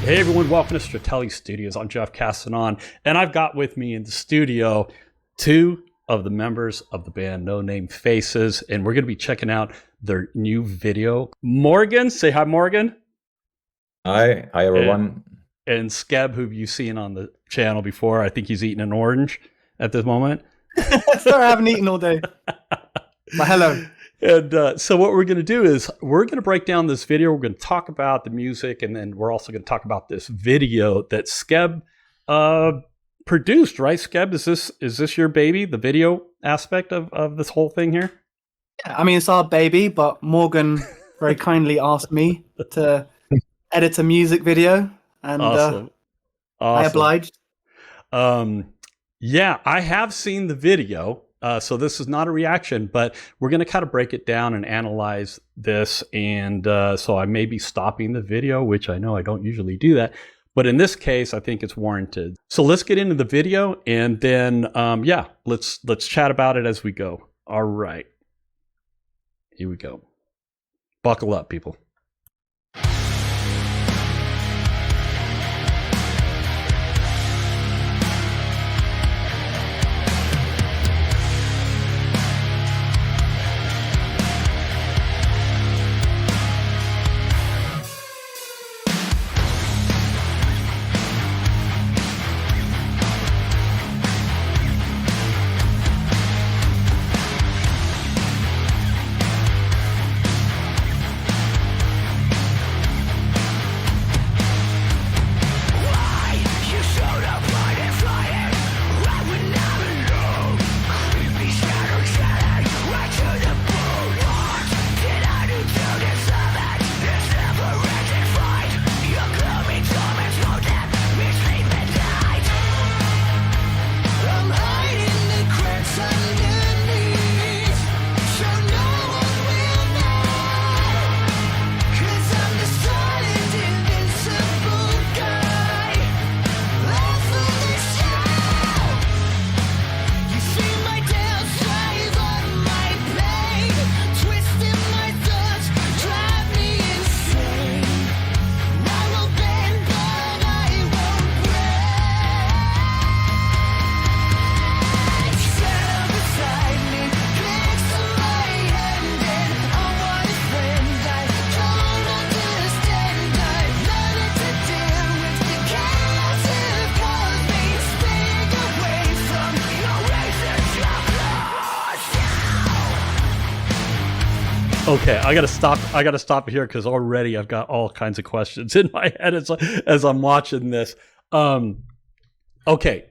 Hey everyone, welcome to Stratele Studios. I'm Jeff Castanon, and I've got with me in the studio two of the members of the band No Name Faces, and we're going to be checking out their new video. Morgan, say hi, Morgan. Hi everyone. And SKEB, who you've seen on the channel before. I think he's eating an orange at this moment. Sorry, I haven't eaten all day. But hello. And so what we're going to do is we're going to break down this video. We're going to talk about the music, and then we're also going to talk about this video that SKEB produced, right? SKEB, is this your baby, the video aspect of this whole thing here? Yeah, I mean, it's our baby, but Morgan very kindly asked me to edit a music video, and Awesome. I obliged. Yeah, I have seen the video. So this is not a reaction, but we're going to kind of break it down and analyze this. And so I may be stopping the video, which I know I don't usually do that. But in this case, I think it's warranted. So let's get into the video, and then, yeah, let's chat about it as we go. All right. Here we go. Buckle up, people. Okay, I gotta stop here because already I've got all kinds of questions in my head as I'm watching this. Okay,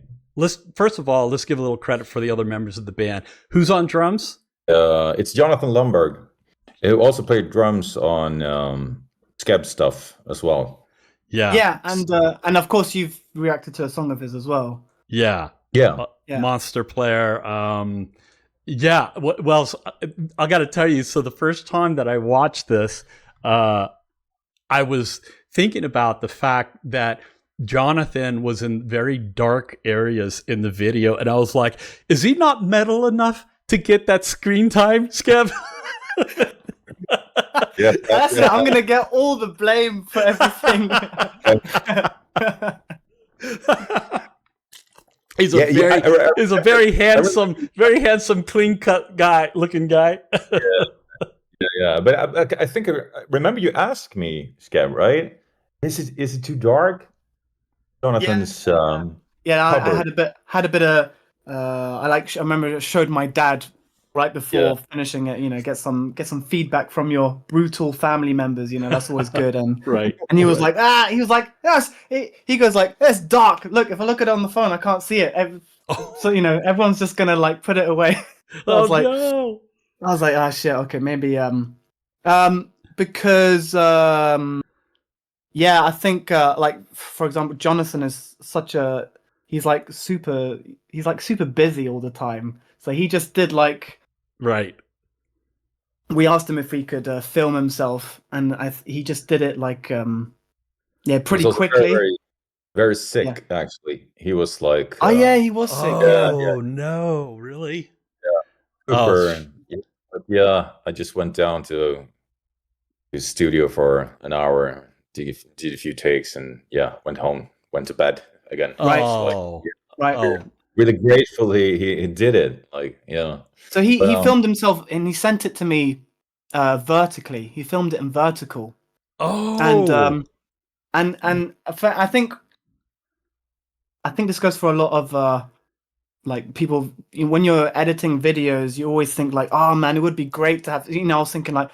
first of all, let's give a little credit for the other members of the band. Who's on drums? It's Jonathan Lundberg. He also played drums on SKEB stuff as well. Yeah. Yeah, and of course you've reacted to a song of his as well. Yeah. Yeah. Monster player. Yeah, well, I got to tell you, so the first time that I watched this, I was thinking about the fact that Jonathan was in very dark areas in the video, and I was like, is he not metal enough to get that screen time, SKEB? Yeah, that's it. I'm going to get all the blame for everything. He's a very handsome, clean-cut looking guy. yeah. But I think remember you asked me, SKEB, right? Is it too dark? Jonathan's I had a bit of I remember I showed my dad right before finishing it. You know, get some feedback from your brutal family members. You know, that's always good. And right. And he was like, yes. He goes like, it's dark. Look, if I look at it on the phone, I can't see it. So you know, everyone's just gonna like put it away. I was like, ah, shit. Okay, maybe because yeah, I think like for example, Jonathan is he's like super busy all the time. So he just did like right. We asked him if he could film himself, and he just did it like pretty quickly. Very sick, actually. He was like, oh yeah, he was sick. Oh no, really? Yeah, super. But yeah, I just went down to his studio for an hour, did a few takes, and went home, went to bed again. Right. Oh, Right. oh, Really grateful he did it. Like, So he filmed himself and he sent it to me vertically. He filmed it in vertical. oh. And I think this goes for a lot of like people. When you're editing videos, you always think like, oh man, it would be great to have. I was thinking like,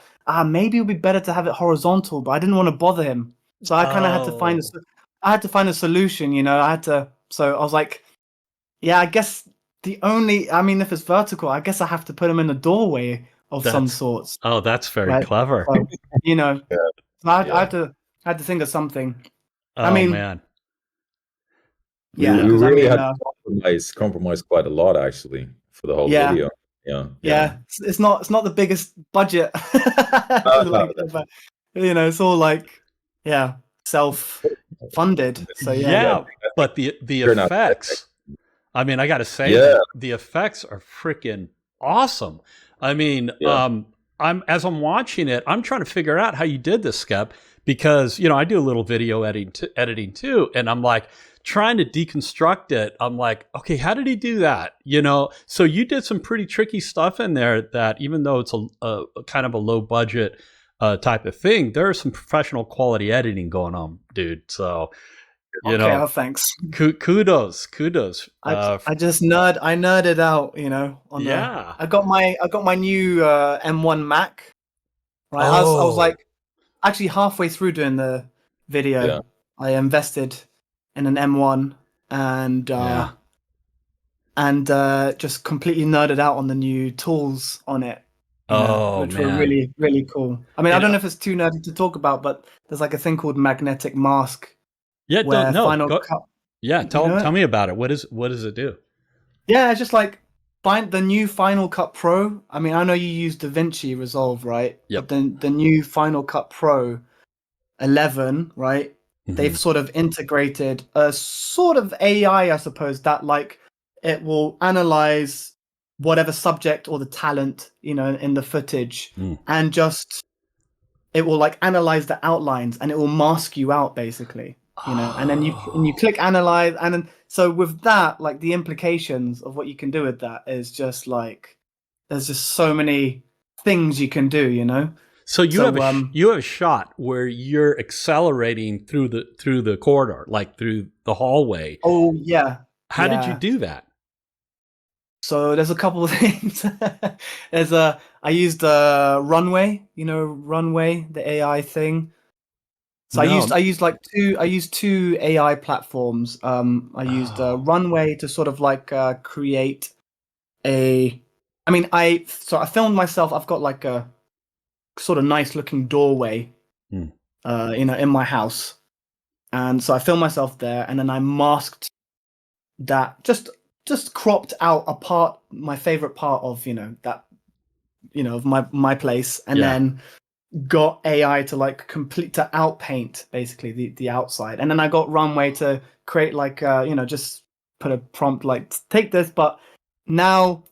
maybe it would be better to have it horizontal, but I didn't want to bother him, so I kind of had to find a solution. I had to. So I was like, yeah, I guess if it's vertical, I guess I have to put him in a doorway of some sorts. Oh, that's very clever. So, so I had to think of something. Oh, man. Yeah, we really had to compromise quite a lot actually for the whole video. Yeah. It's not the biggest budget, but it's all like self-funded. So but the effects. I mean, I got to say, the effects are freaking awesome. I mean, as I'm watching it, I'm trying to figure out how you did this, SKEB, because I do a little video editing too, and I'm like trying to deconstruct it. I'm like, okay, how did he do that? So you did some pretty tricky stuff in there. That even though it's a kind of a low budget type of thing, there's some professional quality editing going on, dude. So. Thanks. Kudos. I just nerded out, I got my new M1 Mac. Right, I was like, actually halfway through doing the video, I invested in an M1 and just completely nerded out on the new tools on it. Which were really, really cool. I mean, I don't know if it's too nerdy to talk about, but there's like a thing called magnetic mask. Yeah, tell me about it. What does it do? Yeah, it's just like find the new Final Cut Pro. I mean, I know you use DaVinci Resolve, right? Yep. But the new Final Cut Pro 11, right? Mm-hmm. They've sort of integrated a sort of AI, I suppose, that like it will analyze whatever subject or the talent, in the footage, and just it will like analyze the outlines and it will mask you out basically. And then you click analyze, and then so with that, like the implications of what you can do with that is just like there's just so many things you can do, So you have a shot where you're accelerating through the corridor, like through the hallway. Oh yeah. How did you do that? So there's a couple of things. I used Runway, Runway, the AI thing. So I used two AI platforms. I used Runway to sort of like create I filmed myself. I've got like a sort of nice looking doorway, in my house, and so I filmed myself there, and then I masked that, just cropped out my favorite part of of my place, and then got AI to like to outpaint basically the outside, and then I got Runway to create like just put a prompt like take this, but now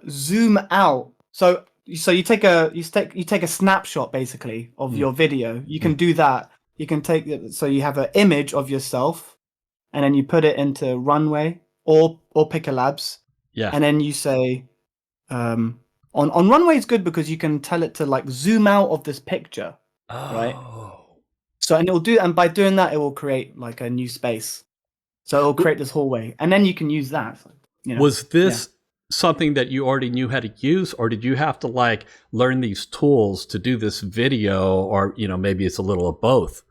zoom out. So you take a snapshot basically of your video. You can do that. You can take it, so you have an image of yourself, and then you put it into Runway or Picker Labs, and then you say on Runway is good because you can tell it to like zoom out of this picture, right? So and by doing that, it will create like a new space. So it will create this hallway, and then you can use that. Was this something that you already knew how to use, or did you have to like learn these tools to do this video, or maybe it's a little of both?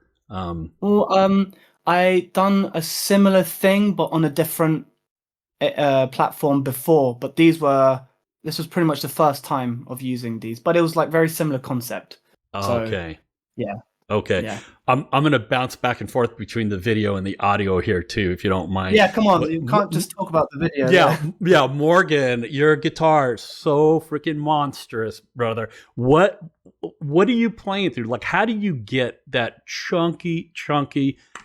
I done a similar thing, but on a different platform before. But this was pretty much the first time of using these, but it was like very similar concept. Okay. Yeah. Okay. Yeah. I'm going to bounce back and forth between the video and the audio here too, if you don't mind. Yeah, come on. You can't just talk about the video. Yeah. Morgan, your guitar is so freaking monstrous, brother. What are you playing through? Like, how do you get that chunky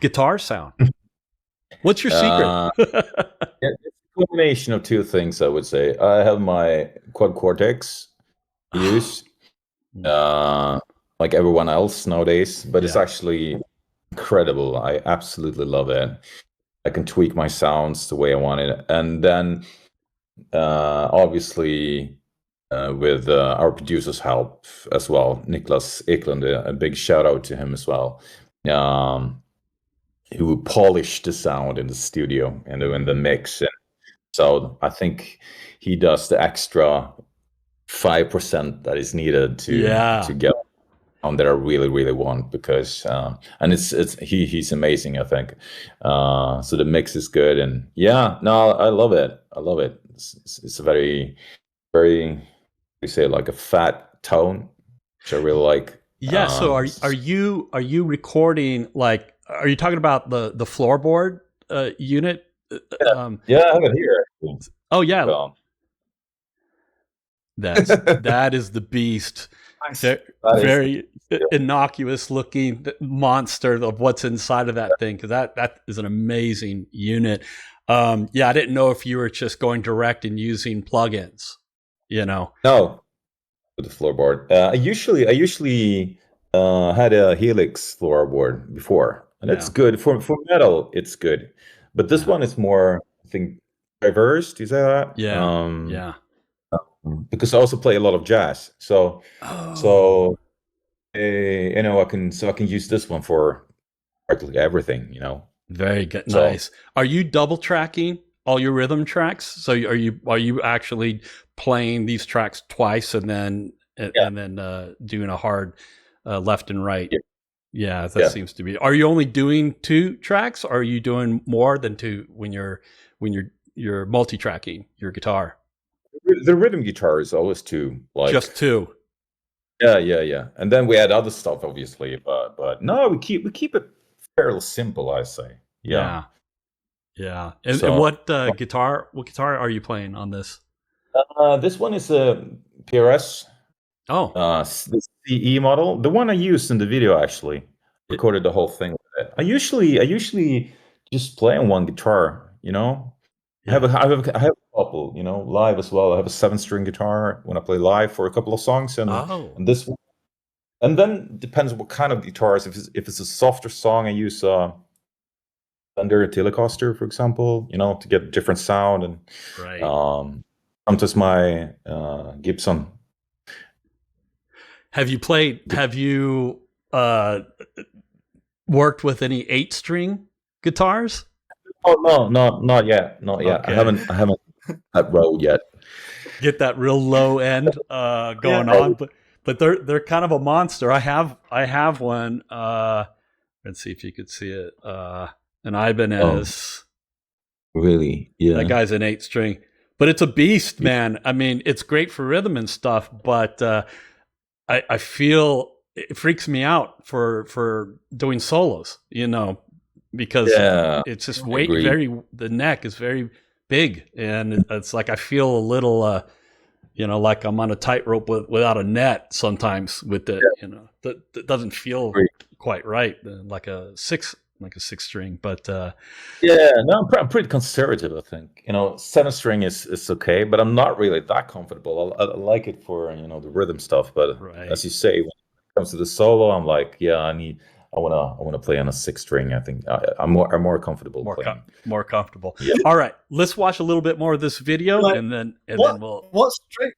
guitar sound? What's your secret? Combination of two things, I would say. I have my quad cortex use, like everyone else nowadays, but it's actually incredible. I absolutely love it. I can tweak my sounds the way I want it. And then obviously with our producer's help as well, Niklas Eklund, a big shout out to him as well. Who polished the sound in the studio and in the mix. And so I think he does the extra 5% that is needed to get on that I really want, because and he's amazing, I think. So the mix is good, and I love it. It's a very you say, like a fat tone, which I really like. Yeah. So are you recording, like, are you talking about the floorboard unit? Yeah, I have it here. Oh yeah. That is the beast. Nice. Very innocuous looking monster of what's inside of that thing, because that is an amazing unit. I didn't know if you were just going direct and using plugins. No, with the floorboard. I usually had a Helix floorboard before, and it's good for metal. It's good, but this one is more, I think, diverse. Do you say that? Yeah. Because I also play a lot of jazz, so I can use this one for practically everything. Very good. Nice. Are you double tracking all your rhythm tracks? So are you actually playing these tracks twice and then doing a hard left and right? Yeah, that seems to be. Are you only doing 2 tracks, or are you doing more than 2 when you're multi-tracking your guitar? The rhythm guitar is always 2, like just 2. Yeah. And then we add other stuff, obviously, but no, we keep it fairly simple, I say. Yeah. And what guitar are you playing on this? This one is a PRS. The CE model, the one I used in the video. Actually, recorded the whole thing with it. I usually just play on one guitar. I have a couple, live as well. I have a 7-string guitar when I play live for a couple of songs, and this one. And then depends what kind of guitars. If it's a softer song, I use Fender Telecaster, for example, to get a different sound, and sometimes my Gibson. Have you worked with any 8-string guitars? Oh no, not yet. Okay. I haven't that road yet. Get that real low end going on, but they're kind of a monster. I have one. Let's see if you could see it. An Ibanez. Really? Yeah. That guy's an 8-string, but it's a beast, man. I mean, it's great for rhythm and stuff, but I feel it freaks me out for doing solos, because it's just the neck is very big, and it's like I feel a little like I'm on a tightrope without a net sometimes with it. That doesn't feel quite right, like a 6-string, but I'm pretty conservative, I think. 7-string is okay, but I'm not really that comfortable. I like it for the rhythm stuff, but as you say, when it comes to the solo, I'm like, I want to play on a 6-string. I think I'm more comfortable playing. More comfortable. Yeah. All right, let's watch a little bit more of this video, and then we'll.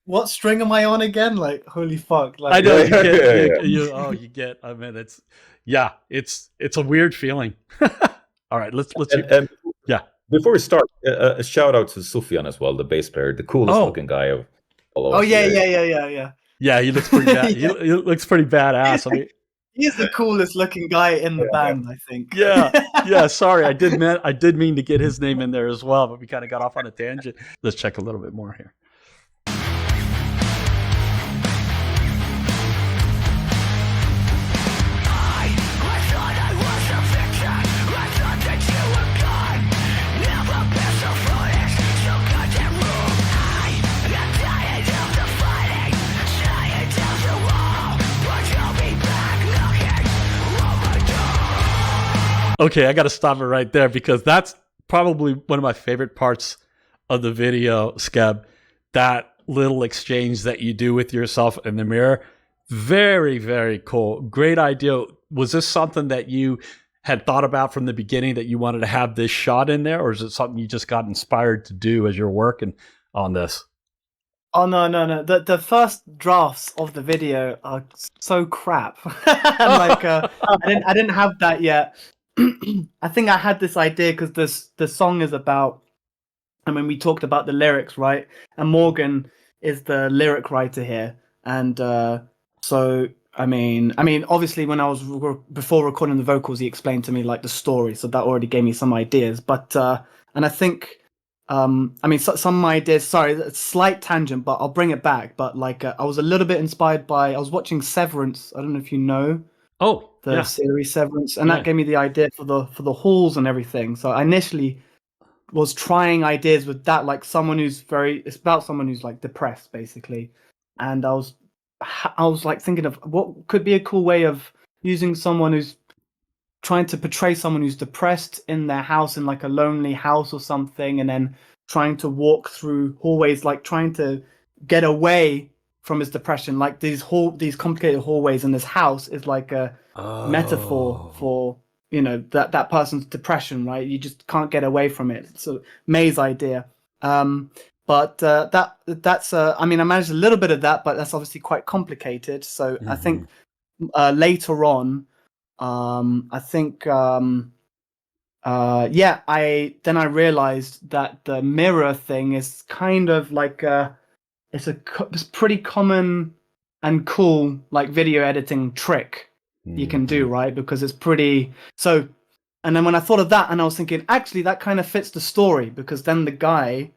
What string am I on again? Like, holy fuck! Like, I know you get. I mean, it's a weird feeling. All right, let's. Before we start, a shout out to Sufjan as well, the bass player, the coolest looking guy of all of us. Yeah, he looks pretty bad. He looks pretty badass. I mean. He's the coolest looking guy in the band, I think. Yeah. Sorry, I did mean to get his name in there as well, but we kind of got off on a tangent. Let's check a little bit more here. Okay, I got to stop it right there, because that's probably one of my favorite parts of the video, SKEB. That little exchange that you do with yourself in the mirror. Very, very cool. Great idea. Was this something that you had thought about from the beginning that you wanted to have this shot in there, or is it something you just got inspired to do as you're working on this? Oh no. The first drafts of the video are so crap. Like I didn't have that yet. I think I had this idea because the song is about. I mean, we talked about the lyrics, right? And Morgan is the lyric writer here, and so I mean, obviously, when I was before recording the vocals, he explained to me like the story, so that already gave me some ideas. But and I think. Some ideas. Sorry, a slight tangent, but I'll bring it back. But like, I was a little bit inspired by. I was watching Severance. I don't know if you know. Oh, the series Severance, and that gave me the idea for the halls and everything. So I initially was trying ideas with that, like someone who's it's about someone who's like depressed, basically. And I was like thinking of what could be a cool way of using someone who's trying to portray someone who's depressed in their house, in like a lonely house or something, and then trying to walk through hallways, like trying to get away from his depression. Like these complicated hallways in this house is like a metaphor for, you know, that person's depression, right? You just can't get away from it. So May's idea. But that's I managed a little bit of that, but that's obviously quite complicated. So I think later on, I realized that the mirror thing is kind of like it's pretty common and cool like video editing trick you can do, right? Because it's pretty so. And then when I thought of that, and I was thinking, actually, that kind of fits the story, because then the guy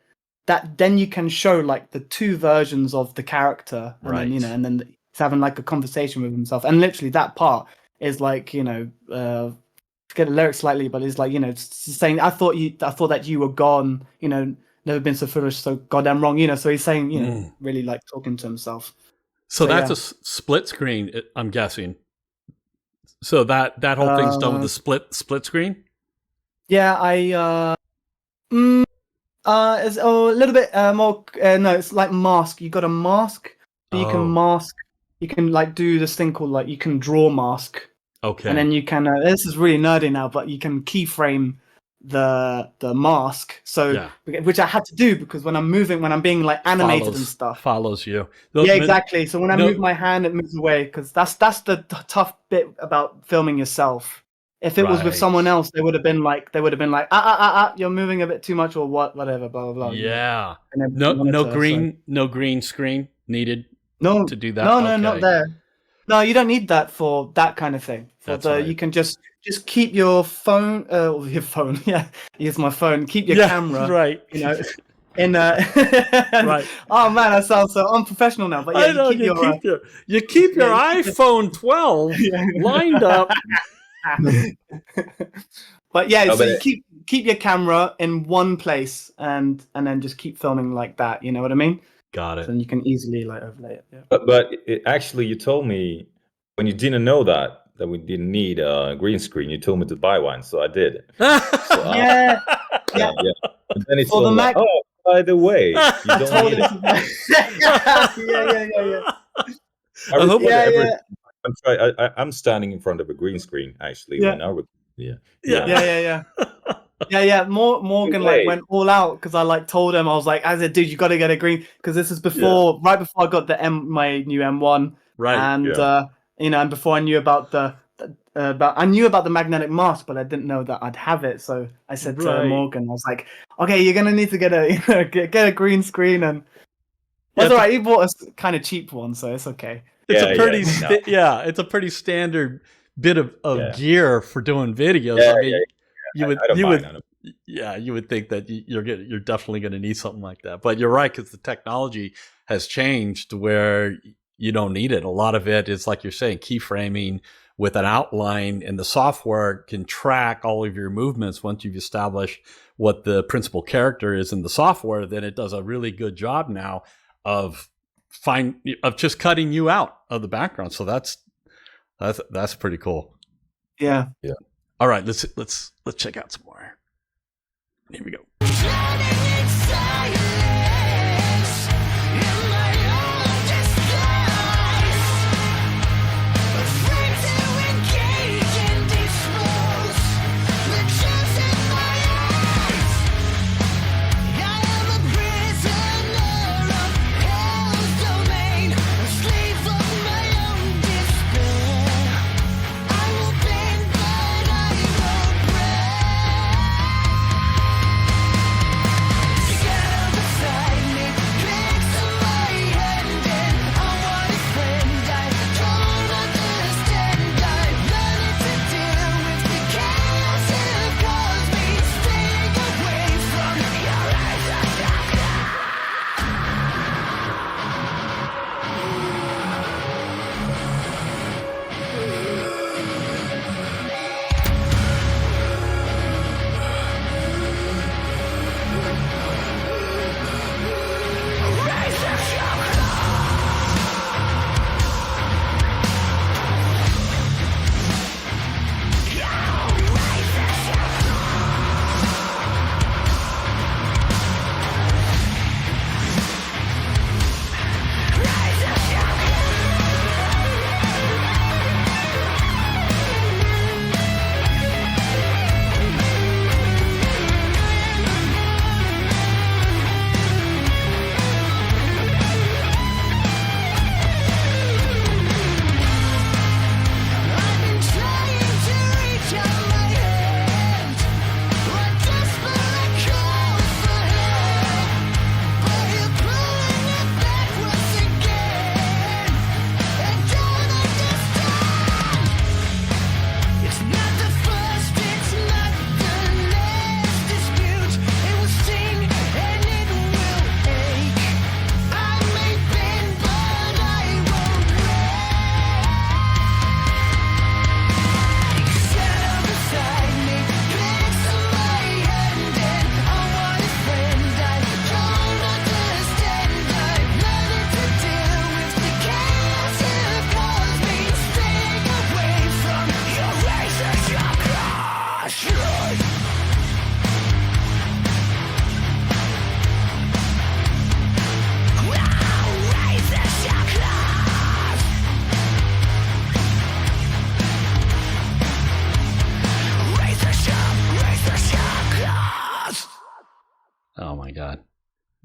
then you can show like the two versions of the character, and then, you know, and then he's having like a conversation with himself, and literally that part is like, you know, forget the lyrics slightly, but it's like, you know, it's saying, I thought that you were gone, you know, never been so foolish, so goddamn wrong, you know. So he's saying, you know, really like talking to himself. So that's a split screen, I'm guessing. So that whole thing's done with a split screen. Yeah, it's a little bit more. No, it's like mask. You got a mask. So you can mask. You can like do this thing called like you can draw mask. Okay. And then you can. This is really nerdy now, but you can keyframe the mask. So which I had to do because when I'm being like animated and stuff, follows you. Yeah, exactly. So when I move my hand, it moves away, because that's the tough bit about filming yourself. If it was with someone else, they would have been like, you're moving a bit too much, or whatever, blah blah blah. Yeah. No green screen needed. No to do that. No, not there. No, you don't need that for that kind of thing. You can just keep your phone. Your phone. Yeah, use my phone. Keep your camera. Right. You know. Right. Oh man, I sound so unprofessional now. But yeah, you keep your iPhone 12 lined up. But yeah, so you keep your camera in one place and then just keep filming like that. You know what I mean? Got it. And you can easily like overlay it. Yeah. But actually, you told me when you didn't know that we didn't need a green screen. You told me to buy one, so I did. So, yeah. And then it's all like, oh, by the way, you don't need it. Yeah. I'm standing in front of a green screen actually. Yeah. Morgan like went all out because I like told him, I was like, dude, you got to get a green, because this is right before I got my new M1, right? And you know, and before I knew about I knew about the magnetic mask, but I didn't know that I'd have it. So I said to Morgan, I was like, okay, you're gonna need to get a green screen, and that's all right. He bought a kind of cheap one, so it's okay. It's a pretty standard bit of gear for doing videos. You would think that you're definitely going to need something like that. But you're right, because the technology has changed where you don't need it. A lot of it is, like you're saying, keyframing with an outline, and the software can track all of your movements. Once you've established what the principal character is in the software, then it does a really good job now of just cutting you out of the background. So that's pretty cool. Yeah. All right, let's check out some more. Here we go. Oh my God.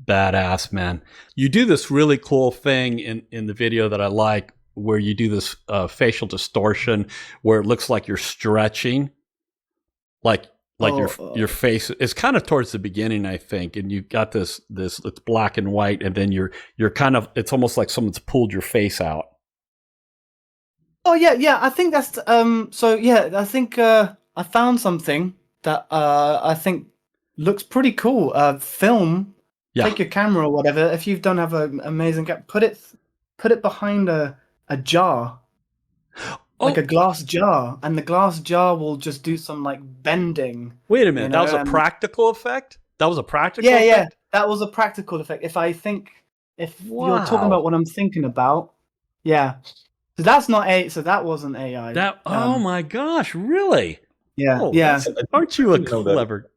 Badass, man. You do this really cool thing in the video that I like, where you do this facial distortion where it looks like you're stretching, like your face is kind of towards the beginning, I think, and you've got this it's black and white, and then you're kind of, it's almost like someone's pulled your face out. Oh yeah, I think that's so yeah, I think I found something that I think looks pretty cool. Film, take your camera or whatever. If you don't have an amazing camera, put it behind a jar, like a glass jar, and the glass jar will just do some like bending. Wait a minute, that was a practical effect? That was a practical effect? Yeah, that was a practical effect. If you're talking about what I'm thinking about, yeah. So that's not so that wasn't AI. Oh my gosh, really? Yeah, oh, yeah. Aren't you a clever?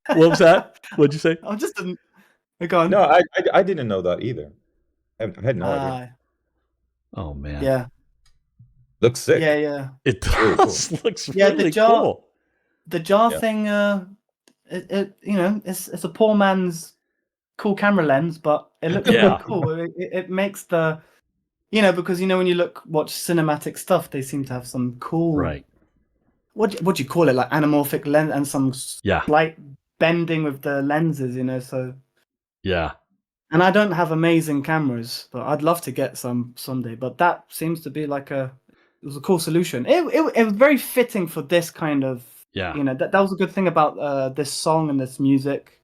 What was that? What'd you say? I'm just go on. No, I didn't know that either. I had no idea. Oh man. Yeah. Looks sick. Yeah. It does. Cool. Looks really cool. The jar thing, it it's a poor man's cool camera lens, but it looks really cool. It makes the, because when you watch cinematic stuff, they seem to have some cool, right? What do you call it? Like anamorphic lens and some slight bending with the lenses, So yeah. And I don't have amazing cameras, but I'd love to get some someday. But that seems to be like it was a cool solution. It was very fitting for this kind of, that was a good thing about this song and this music,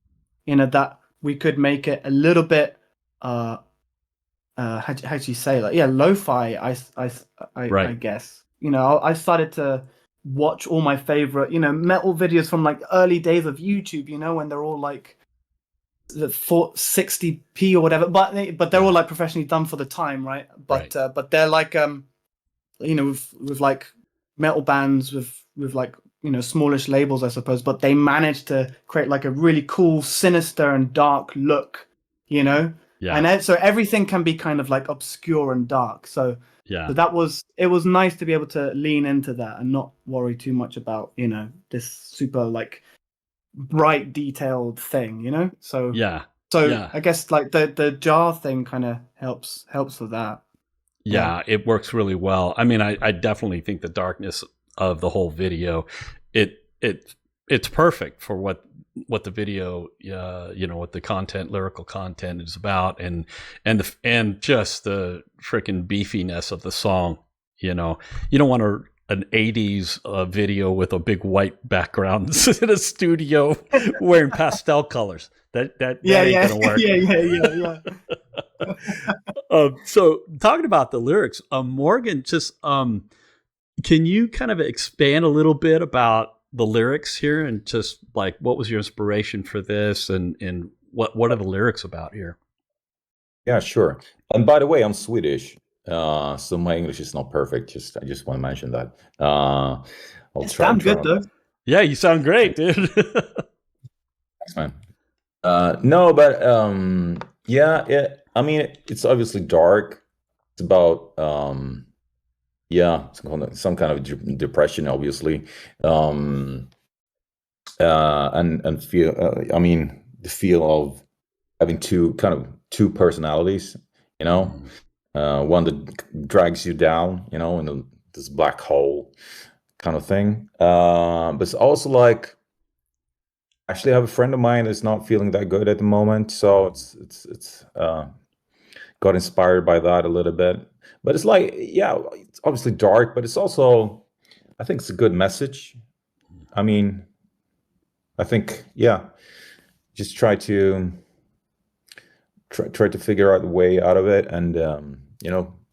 that we could make it a little bit, how do you say, like, lo-fi, I guess. I started to watch all my favorite, metal videos from like early days of YouTube, when they're all like the 460p or whatever, but they're all like professionally done for the time, right? But they're like with like metal bands with like smallish labels, I suppose, but they managed to create like a really cool, sinister and dark look, and so everything can be kind of like obscure and dark. So it was nice to be able to lean into that and not worry too much about this super like bright detailed thing, so I guess like the jar thing kind of helps with that. It works really well. I mean, I definitely think the darkness of the whole video, it's perfect for what the video, what the content, lyrical content is about, and just the freaking beefiness of the song. You don't want an 80s video with a big white background in a studio wearing pastel colors. That ain't gonna work. Yeah. So talking about the lyrics, Morgan, just can you kind of expand a little bit about the lyrics here, and just like what was your inspiration for this, and what are the lyrics about here? Yeah, sure. And by the way, I'm Swedish. So my English is not perfect. I just want to mention that. I'll try. Sound good though. Yeah, you sound great, dude. Thanks, man. No, but I mean, it's obviously dark. It's about some kind of depression, obviously, and feel. I mean, the feel of having two personalities, one that drags you down, in this black hole kind of thing. But it's also like, actually, I have a friend of mine that's not feeling that good at the moment, so it's got inspired by that a little bit. But it's like, it's obviously dark, but it's also, I think it's a good message. I mean, I think, just try to figure out a way out of it, and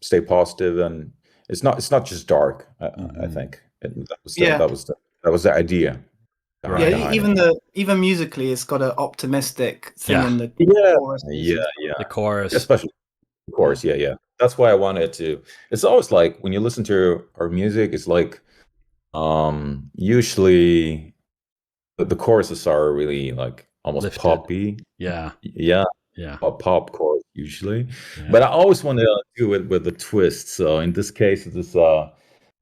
stay positive. And it's not just dark. I think that was the idea. Even musically, it's got an optimistic thing in the chorus. The chorus, especially the chorus. Yeah. That's why I wanted to. It's always like when you listen to our music, it's like usually the choruses are really like almost lifted. Poppy. Yeah. Pop chorus usually, but I always want to do it with a twist. So in this case, it's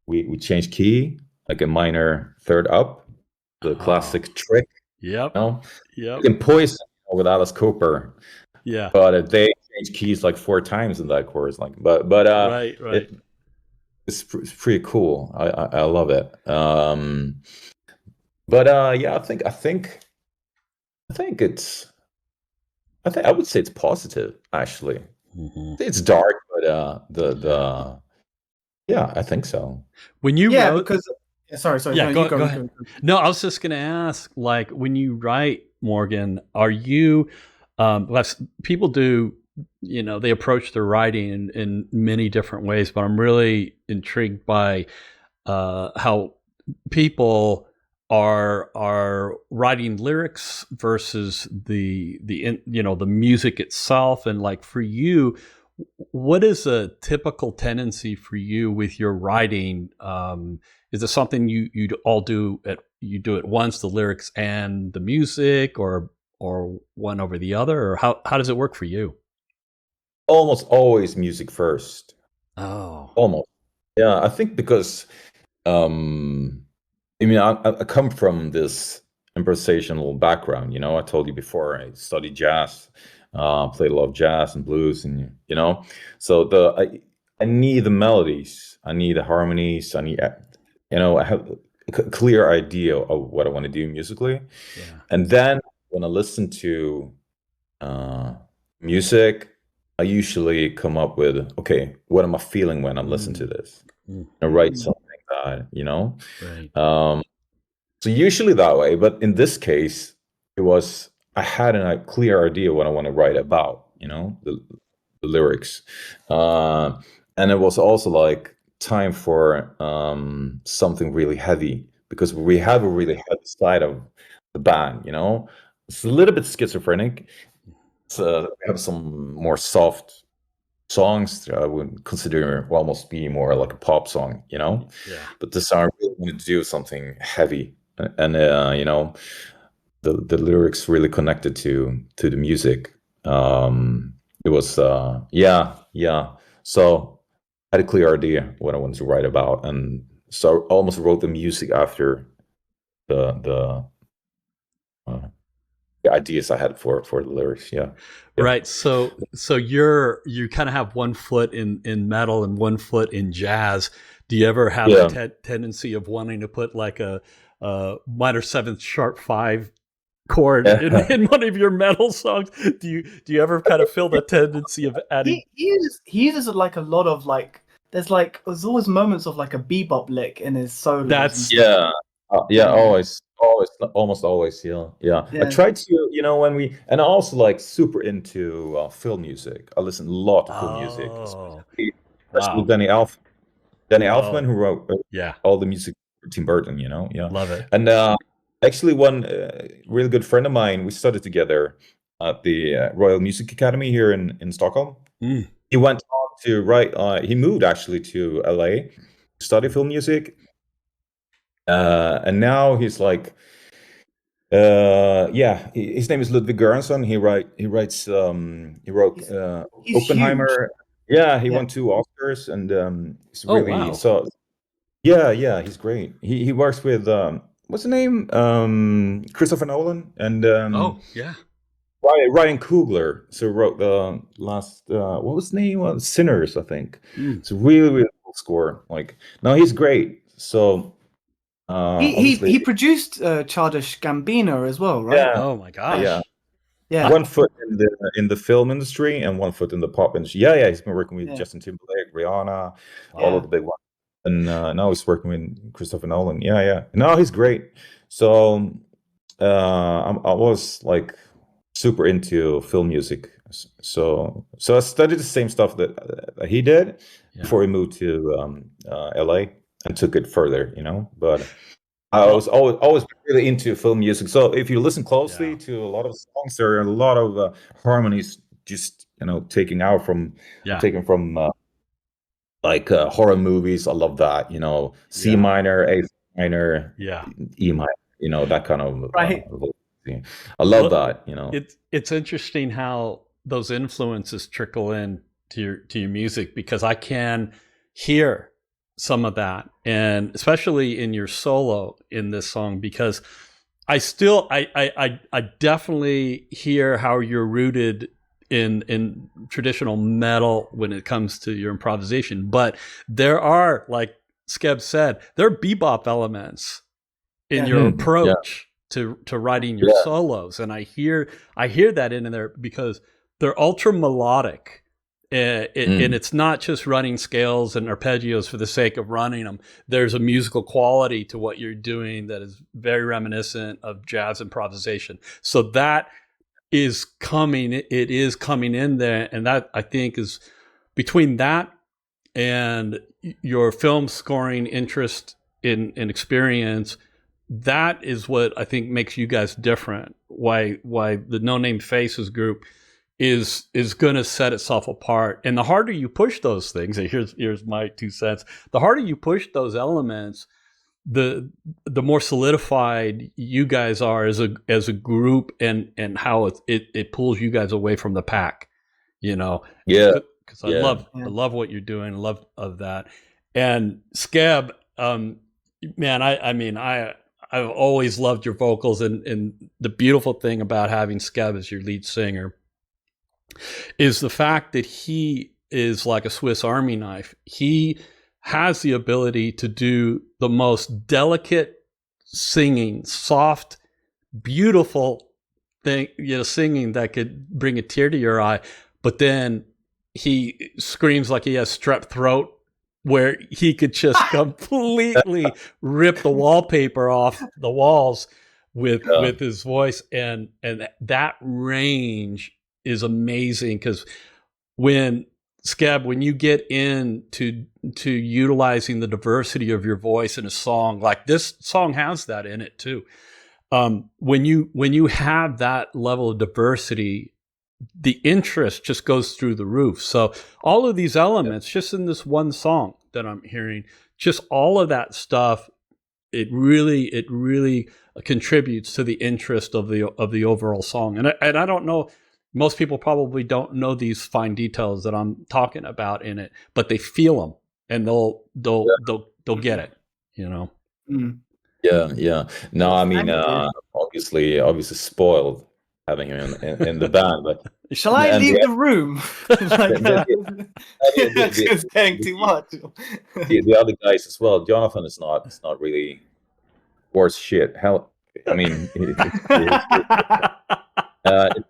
we change key, like a minor third up, the classic trick. Yep. You know? Yep. In Poison with Alice Cooper. Yeah. But they changed keys like 4 times in that chorus. Like, but right. It's pretty cool. I love it. But yeah, I would say it's positive actually. Mm-hmm. It's dark, but yeah, I think so. When you wrote, because sorry, yeah, no, go ahead. No, I was just going to ask, like, when you write, Morgan, are you people do, they approach their writing in many different ways, but I'm really intrigued by how people are writing lyrics versus the music itself. And like for you, what is a typical tendency for you with your writing? Is it something you all do at once, the lyrics and the music, or one over the other, or how does it work for you? Almost always music first. Oh, almost. Yeah, I think because I mean, I come from this improvisational background. I told you before I studied jazz, played a lot of jazz and blues, and so I need the melodies, I need the harmonies, I have a clear idea of what I want to do musically, and then when I listen to music, I usually come up with, okay, what am I feeling when I'm listening to this? I write something like that, Right. So usually that way, but in this case, I had a clear idea what I want to write about, the lyrics. And it was also like time for something really heavy, because we have a really heavy side of the band, It's a little bit schizophrenic. We have some more soft songs that I would consider almost be more like a pop song, Yeah. But this song I really wanted to do something heavy, and the lyrics really connected to the music. It was yeah. So I had a clear idea what I wanted to write about, and so I almost wrote the music after the ideas I had for the lyrics. Yeah. Right. So you kind of have one foot in metal and one foot in jazz. Do you ever have a tendency of wanting to put like a minor seventh sharp 5 chord in one of your metal songs? Do you ever kind of feel the tendency of adding? He uses like a lot of like. There's always moments of like a bebop lick in his solos. That's always, almost always, yeah. I tried to, and I also like super into film music. I listen a lot to film music, especially Danny Elfman, who wrote all the music for Tim Burton. Love it. And actually, one really good friend of mine, we studied together at the Royal Music Academy here in Stockholm. He went on to write. He moved actually to LA to study film music. And now he's like, his name is Ludwig Göransson. He wrote Oppenheimer. Huge. He won 2 Oscars, and he's really so. Yeah, he's great. He works with what's the name? Christopher Nolan and Ryan Coogler. So wrote the last what was the name? Sinners, I think. It's a really, really cool score. Like, no, he's great. So. He produced Childish Gambino as well, right? Yeah. Oh my gosh. Yeah. One foot in the film industry and one foot in the pop industry. Yeah. He's been working with Justin Timberlake, Rihanna, all of the big ones, and now he's working with Christopher Nolan. Yeah. No, he's great. So I was like super into film music. So I studied the same stuff that he did before he moved to LA. And took it further, but I was always really into film music. So if you listen closely to a lot of songs, there are a lot of harmonies just taken from like horror movies. I love that, C minor, A minor, E minor, that kind of right. I love that. It's interesting how those influences trickle in to your music, because I can hear some of that, and especially in your solo in this song, because I definitely hear how you're rooted in traditional metal when it comes to your improvisation, but there are, like Skeb said, there are bebop elements in your approach to writing your solos, and I hear that in there because they're ultra melodic. And it's not just running scales and arpeggios for the sake of running them. There's a musical quality to what you're doing that is very reminiscent of jazz improvisation. So that is coming. It is coming in there, and that, I think, is between that and your film scoring interest in experience. That is what I think makes you guys different. Why the No Name Faces group is going to set itself apart. And the harder you push those things, and here's my 2 cents, the harder you push those elements, the more solidified you guys are as a group, and how it pulls you guys away from the pack, you know. Because I love what you're doing. I love of that. And Skeb, man, I've always loved your vocals, and the beautiful thing about having Skeb as your lead singer is the fact that he is like a Swiss Army knife. He has the ability to do the most delicate singing, soft, beautiful thing, singing that could bring a tear to your eye, but then he screams like he has strep throat, where he could just completely rip the wallpaper off the walls with his voice, and that range is amazing. Because when you get into utilizing the diversity of your voice in a song, like this song has that in it too. When you have that level of diversity, the interest just goes through the roof. So all of these elements, just in this one song that I'm hearing, just all of that stuff, it really contributes to the interest of the overall song. And I don't know, most people probably don't know these fine details that I'm talking about in it, but they feel them, and they'll get it, you know. Yeah. No, I mean, obviously spoiled having him in the band, but shall I leave the room? It's getting too much. The other guys as well. Jonathan is not really worth shit. Hell, I mean,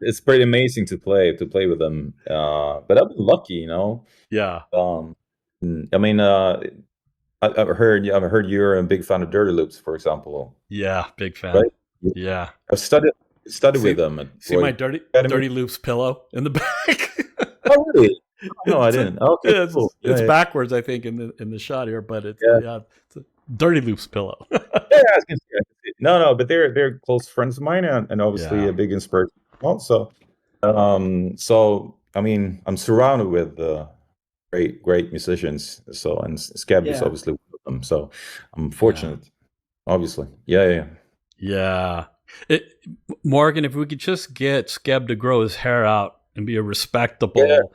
it's pretty amazing to play with them. But I've been lucky, you know. Yeah. I mean, I've heard you're a big fan of Dirty Loops, for example. Yeah, big fan. Right? Yeah. I've studied with them. See my Dirty Loops pillow in the back. Oh, really? No, I didn't. Okay, it's backwards, I think, in the shot here, but it's a Dirty Loops pillow. Yeah, I can see it. No, but they're close friends of mine, and obviously a big inspiration. Also, so I mean, I'm surrounded with great musicians. So, and SKEB is obviously one of them. So I'm fortunate. Obviously, yeah. Morgan, if we could just get Skeb to grow his hair out and be a respectable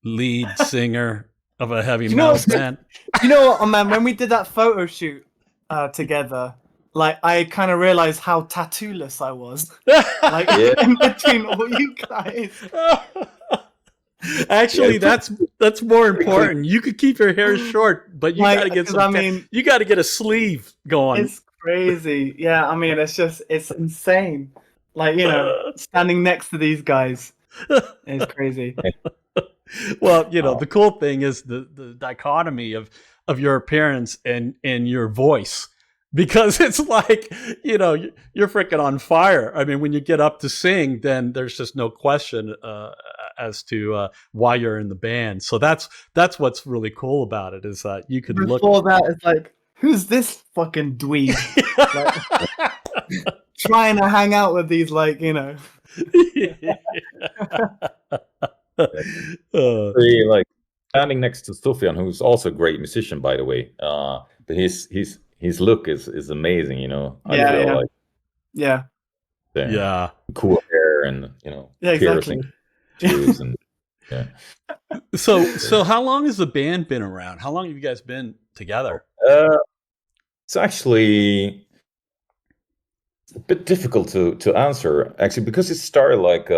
lead singer of a heavy metal band. You know what, man? When we did that photo shoot together, like, I kind of realized how tattooless I was, like in between all you guys. Actually, that's more important. You could keep your hair short, but you gotta get you gotta get a sleeve going. It's crazy. Yeah, I mean, it's insane. Like, you know, standing next to these guys is crazy. Well, you know, the cool thing is the dichotomy of your appearance and your voice, because it's like, you know, you're freaking on fire. I mean, when you get up to sing, then there's just no question as to why you're in the band. So that's what's really cool about it, is that you could look. Before that, it's like, who's this fucking dweeb? Like, trying to hang out with these, like, you know. Like standing next to Sufjan, who's also a great musician, by the way. But his look is amazing, you know. Yeah. Cool hair, and, you know, exactly. Shoes and So how long has the band been around? How long have you guys been together? It's actually a bit difficult to answer actually, because it started like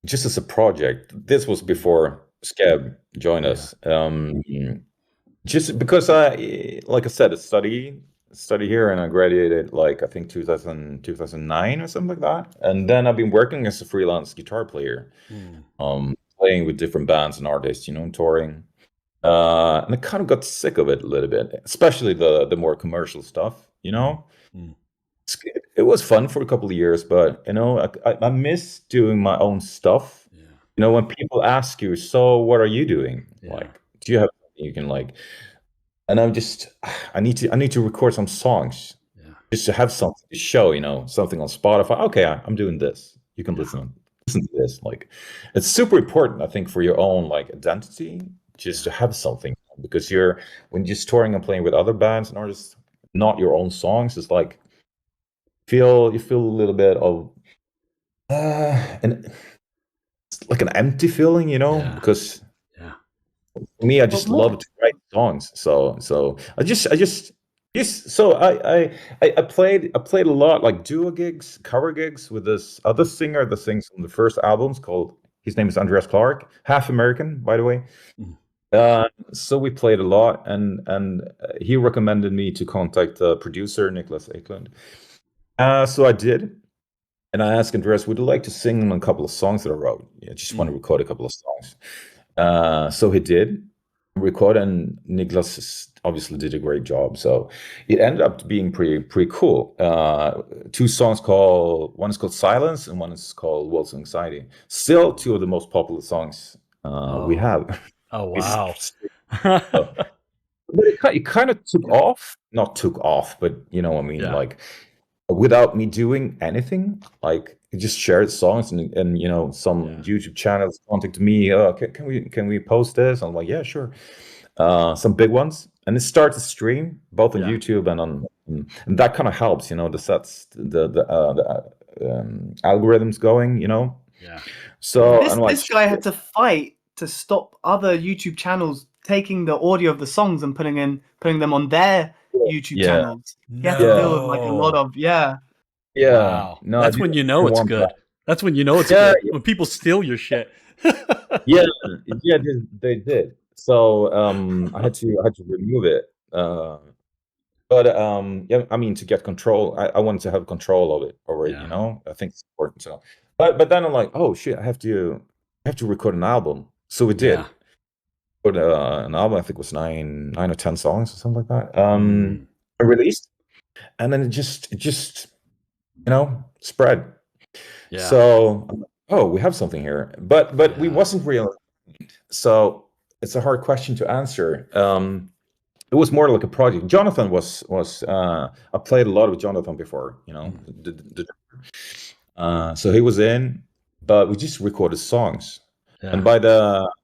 just as a project. This was before SKEB joined us. Just because like I said, I study here, and I graduated like I think 2009 or something like that. And then I've been working as a freelance guitar player, playing with different bands and artists, and touring. And I kind of got sick of it a little bit, especially the more commercial stuff. It was fun for a couple of years, but I miss doing my own stuff. When people ask you, so what are you doing? Like, do you have something you can like? And I need to record some songs, just to have something to show, something on Spotify. Okay, I'm doing this. You can listen to this. Like, it's super important, I think, for your own like identity, just to have something, because when you're just touring and playing with other bands and artists, not your own songs, it's like you feel a little bit of and it's like an empty feeling, because for me, I just love to write songs. So I played a lot like duo gigs, cover gigs with this other singer that sings on the first albums. His name is Andreas Clark, half American, by the way. So we played a lot, and he recommended me to contact the producer Nicholas Eklund. So I did, and I asked Andreas, would you like to sing on a couple of songs that I wrote? I just want to record a couple of songs. So he did record, and Nicholas obviously did a great job. So it ended up being pretty cool. Two songs one is called Silence, and one is called Walls of Anxiety. Still two of the most popular songs we have. Oh, wow. But it kind of not took off, but like without me doing anything, like just shared songs, and some YouTube channels contacted me. Can we post this? I'm like, yeah, sure. Some big ones, and it starts to stream both on YouTube and that kind of helps. The sets, the algorithms going. So this guy had to fight to stop other YouTube channels taking the audio of the songs and putting them on their YouTube channels. You have to deal with like a lot of Wow. No, that's when you know it's good. That's when you know it's good. When people steal your shit. yeah, they did. So I had to remove it. But I mean, to get control, I wanted to have control of it already. I think it's important. So, but then I'm like, oh shit, I have to record an album. So we did. Put an album. I think it was nine or 10 songs or something like that. I released, and then it just spread. So we have something here, but we wasn't real. So it's a hard question to answer. It was more like a project. Jonathan was I played a lot with Jonathan before, so he was in, but we just recorded songs. And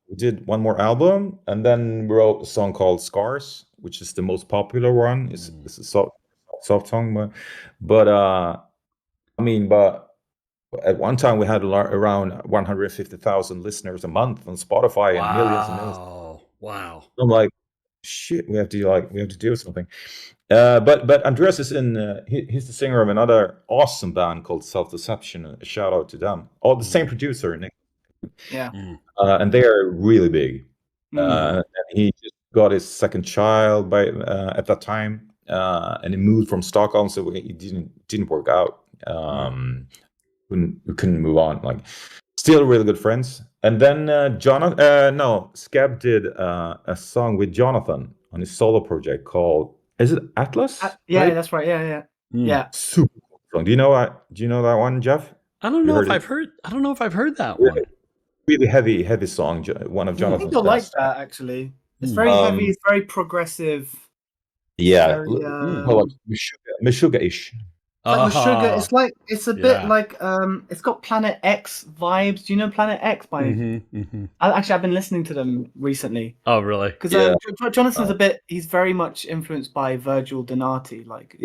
we did one more album, and then we wrote a song called Scars, which is the most popular one. It's a soft song, but at one time we had around 150,000 listeners a month on Spotify, and millions and millions. Wow. I'm like, shit, we have to do something. But Andreas is he's the singer of another awesome band called Self Deception. A shout out to them. All the same producer, Nick. And they are really big. And he just got his second child at that time, and he moved from Stockholm, so it didn't work out. We couldn't move on. Like, still really good friends. And then SKEB did a song with Jonathan on his solo project called, is it Atlas? Right? That's right. Yeah. Super cool song. Do you know that one, Jeff? I don't know if I've heard that one. Really heavy song. One of Jonathan's. I think you'll like that, actually. It's very heavy. It's very progressive. Yeah, Meshuggah-ish. Like Meshuggah, it's a bit like it's got Planet X vibes. Do you know Planet X by? I've been listening to them recently. Oh, really? Because Jonathan's he's very much influenced by Virgil Donati. Like,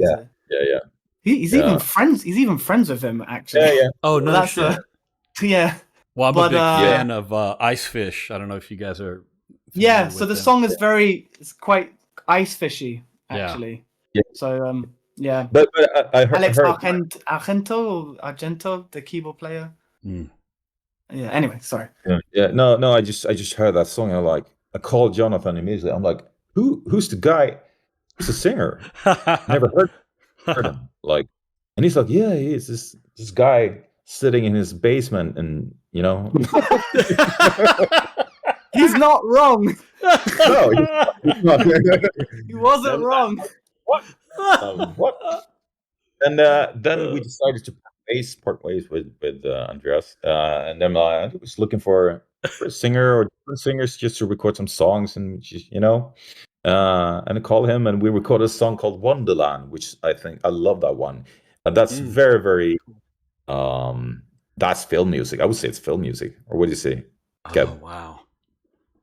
he's even friends. He's even friends with him, actually. Yeah. Oh, no shit. Well, I'm a big fan of Icefish. I don't know if you guys are. So the song is it's quite ice fishy, actually. So Yeah. But I Alex heard Argento, the keyboard player. Yeah. Anyway, sorry. Yeah. No. I just heard that song. I called Jonathan immediately. I'm like, who's the guy? Who's the singer? Never heard him. Like, and he's like, yeah, he is this guy sitting in his basement, and you know. He's not wrong. No, he's not. He wasn't wrong. What? What? And then we decided to part ways with Andreas, and then I was looking for a singer or different singers just to record some songs, and just, and I called him, and we recorded a song called Wonderland, which I love that one. And that's very, very that's film music. I would say it's film music. Or what do you say? Oh, wow.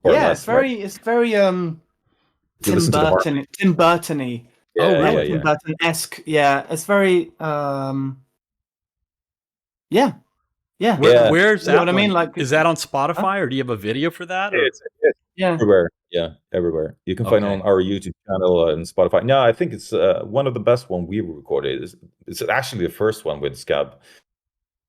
Yeah, it's very Tim Burton-y. Yeah, Tim Burton-esque. Yeah, it's very yeah. Where's that? You know what I mean? Like, is that on Spotify, or do you have a video for that? It's everywhere. Yeah, everywhere. You can find it on our YouTube channel and Spotify. No, I think it's one of the best one we recorded. It's actually the first one with SKEB.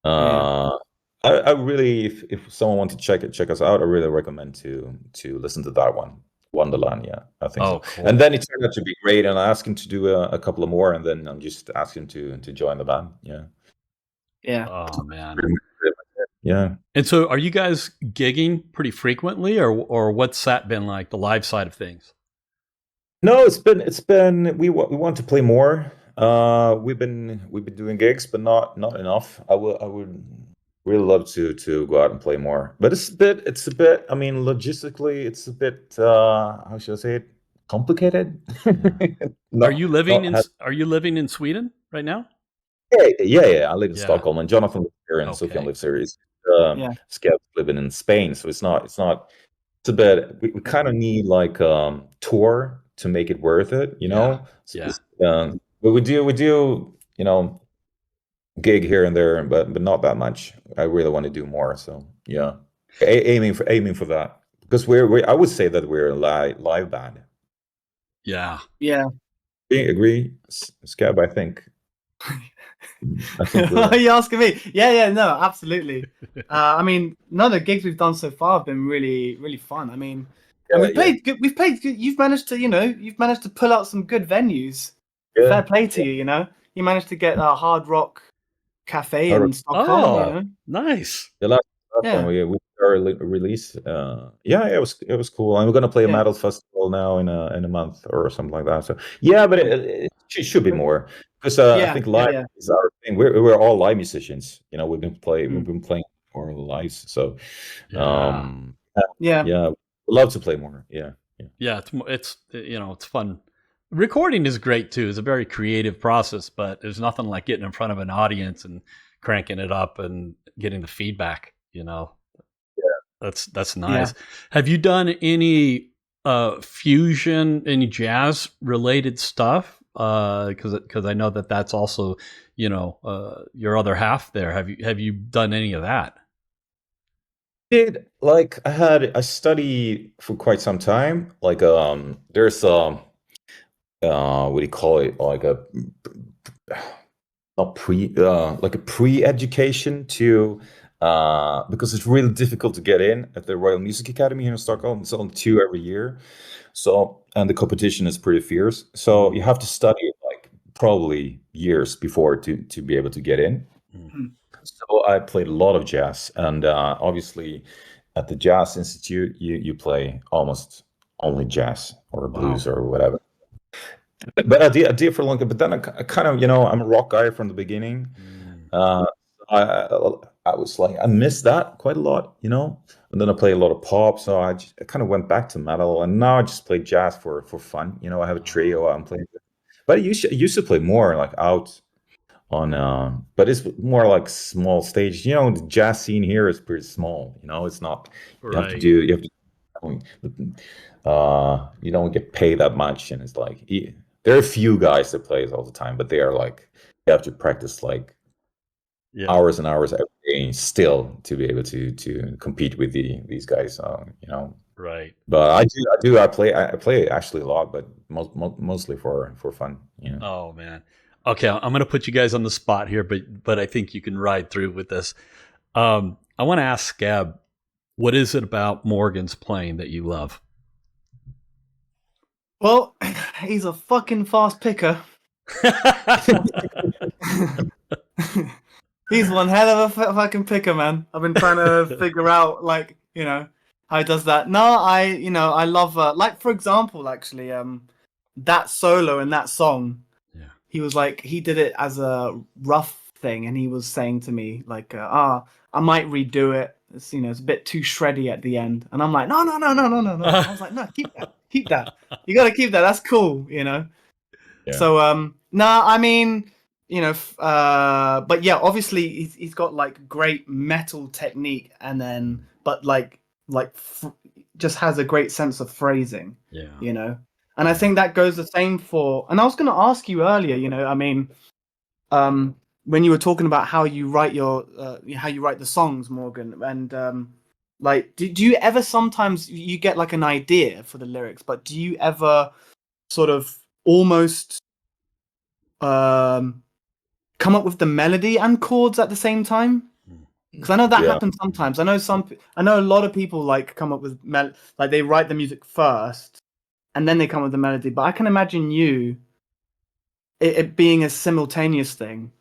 I really, if someone wants to check us out, I really recommend to listen to that one, Wonderland. Yeah, I think so. Cool. And then it turned out to be great, and I asked him to do a couple of more, and then I'm just asked him to join the band. Yeah. Oh man. Yeah. And so, are you guys gigging pretty frequently, or what's that been like, the live side of things? No, it's been we want to play more. We've been doing gigs, but not enough. I would really love to go out and play more, but it's a bit. I mean, logistically, it's a bit. How should I say it? Complicated. Are you living in Sweden right now? Yeah. I live in Stockholm, and Jonathan lives here, and Sofian lives here. SKEB living in Spain, so it's a bit. We kind of need like tour to make it worth it, but we do gig here and there, but not that much. I really want to do more, so yeah, aiming for that, because we I would say that we're a live band. Yeah. Agree, SKEB? I think are you asking me? Yeah, no, absolutely. I mean, none of the gigs we've done so far have been really, really fun. I mean, and we've played good. You've managed to pull out some good venues. Fair play to you. You managed to get a Hard Rock Cafe in Stockholm. Nice. The last one we release. It was cool. And we're gonna play a metal festival now in a month or something like that. So but it should be more, because I think live is our thing. We're all live musicians. We've been playing our lives. So we'd love to play more. Yeah. It's fun. Recording is great too. It's a very creative process, but there's nothing like getting in front of an audience and cranking it up and getting the feedback. That's nice. Have you done any fusion, any jazz related stuff? Because I know that's also your other half there. Have you done any of that? I studied for quite some time. There's what do you call it? Like a pre-education to because it's really difficult to get in at the Royal Music Academy here in Stockholm. It's only 2 every year. So, and the competition is pretty fierce. So you have to study probably years before to be able to get in. Mm-hmm. So I played a lot of jazz, and obviously at the Jazz Institute, you play almost only jazz or blues or whatever. But I did for a long time. But then I kind of, I'm a rock guy from the beginning. I was like, I missed that quite a lot, and then I play a lot of pop. So I kind of went back to metal, and now I just play jazz for fun. I have a trio I'm playing with. But I used to play more out on, but it's more like small stage. The jazz scene here is pretty small. It's not. You have to. You don't get paid that much, and it's like there are a few guys that play all the time, but they are you have to practice hours and hours every day still to be able to compete with these guys. Right. But I play actually a lot, but mostly for fun. Oh man, Okay, I'm going to put you guys on the spot here, but I think you can ride through with this. I want to ask SKEB, what is it about Morgan's playing that you love? Well, he's a fucking fast picker. He's one hell of a fucking picker, man. I've been trying to figure out, like, you know, how he does that. No, I love, like, for example, actually, that solo in that song. Yeah. He was like, he did it as a rough thing, and he was saying to me, like, I might redo it. It's, you know, it's a bit too shreddy at the end. And I'm like, no. I was like, no, keep that. You got to keep that. That's cool, you know? Yeah. So, no, I mean, you know, but yeah, obviously he's got like great metal technique, and then, but like just has a great sense of phrasing. Yeah. You know, and I think that goes the same for. And I was going to ask you earlier, you know, I mean, when you were talking about how you write the songs, Morgan, and like, do you ever sometimes you get like an idea for the lyrics, but do you ever sort of almost come up with the melody and chords at the same time? Because I know that happens sometimes. I know a lot of people like come up with like they write the music first and then they come up with the melody. But I can imagine it being a simultaneous thing.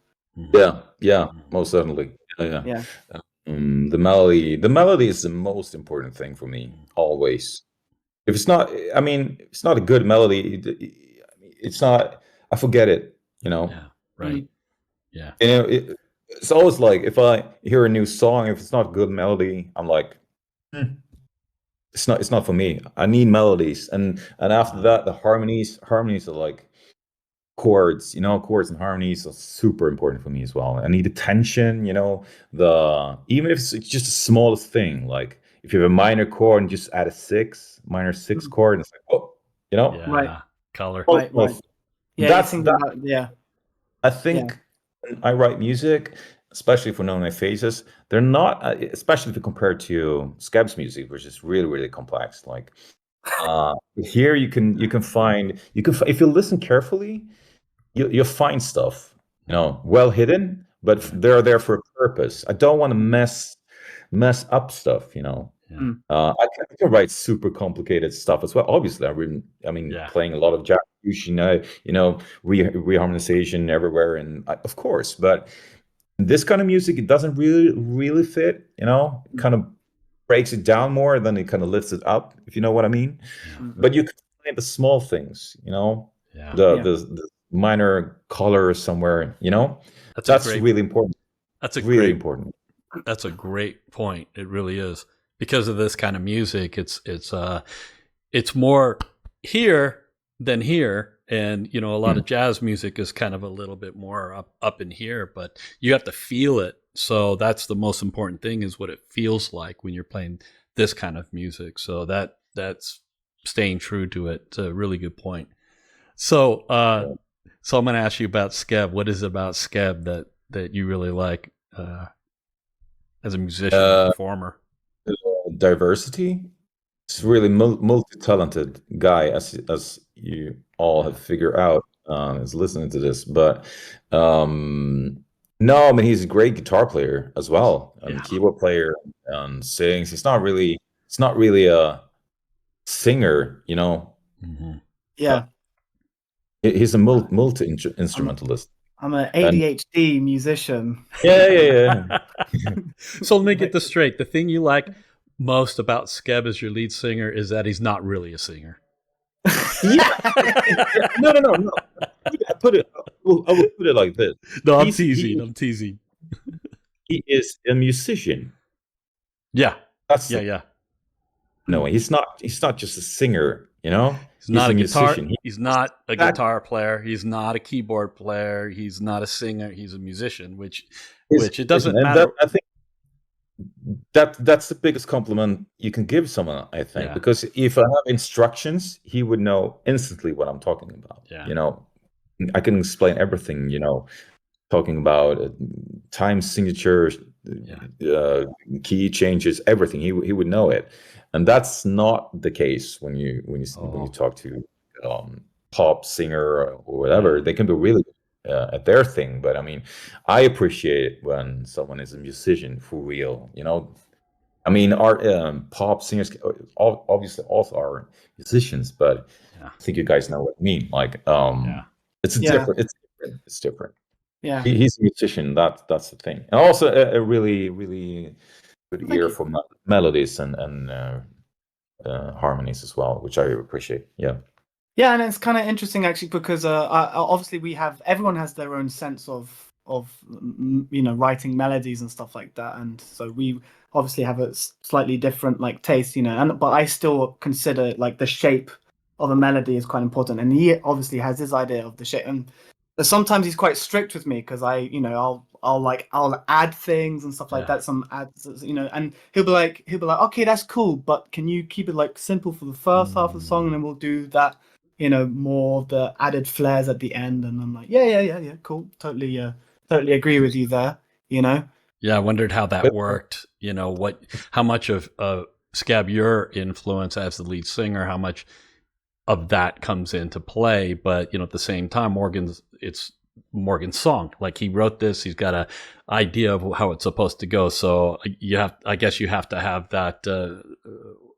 Yeah, most certainly. Yeah. The melody is the most important thing for me always. If it's not, I mean, it's not a good melody. It's not. I forget it. You know. Yeah. Right. Yeah. You know, it's always like if I hear a new song, if it's not good melody, I'm like, it's not for me. I need melodies, and after that, the harmonies are like chords. You know, chords and harmonies are super important for me as well. I need the tension. You know, even if it's just the smallest thing, like if you have a minor chord and just add a minor six chord, and it's like, oh, you know, right, color, right. Yeah, that's I think. Yeah. When I write music, especially for knowing my phases, they're not, especially if you compare it to SKEB's music, which is really, really complex. Like here, you can find if you listen carefully, you'll find stuff, you know, well hidden, but they're there for a purpose. I don't want to mess up stuff, you know. Yeah. I can write super complicated stuff as well. Obviously, playing a lot of jazz fusion, you know, reharmonization everywhere, and of course. But this kind of music, it doesn't really fit. You know, it kind of breaks it down more, than it kind of lifts it up. If you know what I mean. Yeah. But you can find the small things. You know, the minor color somewhere. You know, that's really important. That's important. That's a great point. It really is. Because of this kind of music, it's more here than here, and you know, a lot of jazz music is kind of a little bit more up in here, but you have to feel it. So that's the most important thing, is what it feels like when you're playing this kind of music. So that's staying true to it. It's a really good point. So I'm going to ask you about SKEB. What is it about SKEB that you really like as a musician, performer? Diversity. It's really multi-talented guy, as you all have figured out as listening to this. But no, I mean, he's a great guitar player as well, and keyboard player, and sings. It's not really a singer, you know. Mm-hmm. Yeah, he's a multi-instrumentalist. I'm an ADHD musician. Yeah. So let me get this straight. The thing you like most about SKEB as your lead singer is that he's not really a singer. No. I will put it like this. No, I'm teasing. He is a musician. Yeah. Yeah. No, he's not just a singer, you know? He's not a guitar. He's not a guitar player. He's not a keyboard player. He's not a singer. He's a musician, which it doesn't matter. I think that's the biggest compliment you can give someone, I think, because if I have instructions, he would know instantly what I'm talking about. Yeah. You know, I can explain everything, you know, talking about time signatures, key changes, everything. He would know it. And that's not the case when you talk to pop singer or whatever. They can be really good at their thing. But I mean, I appreciate it when someone is a musician for real. I mean, art pop singers obviously also are musicians, but I think you guys know what I mean. Like, it's different. It's different. It's different. Yeah, he's a musician. That's the thing, and also a really, really good ear for melodies and harmonies as well, which I appreciate. Yeah, and it's kind of interesting actually because obviously everyone has their own sense of writing melodies and stuff like that, and so we obviously have a slightly different like taste, but I still consider like the shape of a melody is quite important, and he obviously has his idea of the shape, and sometimes he's quite strict with me because I'll add things and stuff like that, some ads, and he'll be like, okay, that's cool, but can you keep it like simple for the first half of the song, and then we'll do that, more of the added flares at the end. And I'm like, yeah, cool, totally agree with you there. Yeah, I wondered how that worked. How much of SKEB your influence as the lead singer, how much of that comes into play. But at the same time, it's Morgan's song. Like, he wrote this, he's got an idea of how it's supposed to go. So I guess you have to have that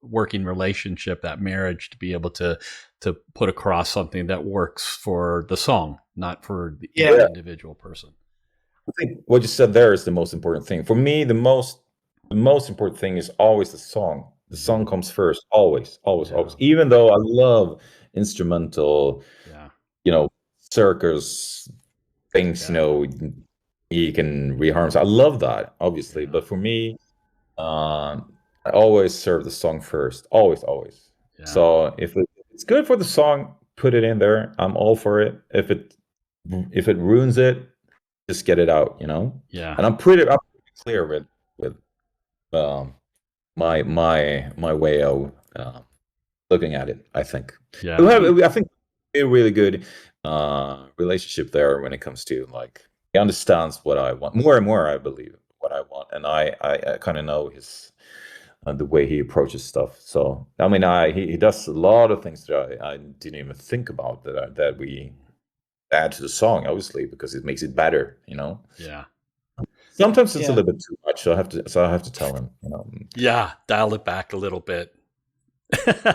working relationship, that marriage, to be able to put across something that works for the song, not for the individual person. I think what you said there is the most important thing. For me, the most important thing is always the song. The song comes first, always. Even though I love instrumental, circus things, you can reharmonize. I love that, obviously. But for me, I always serve the song first. Always. Yeah. So if it's good for the song, put it in there. I'm all for it. If it ruins it, just get it out, Yeah. And I'm pretty clear with my way of looking at it. I think. Yeah. I think a really good relationship there when it comes to, like, he understands what I want more and more. I believe what I want, and I kind of know his the way he approaches stuff. So I mean, he does a lot of things that I didn't even think about that we add to the song, obviously, because it makes it better. Yeah. Sometimes it's a little bit too much, so I have to tell him. Yeah, dial it back a little bit.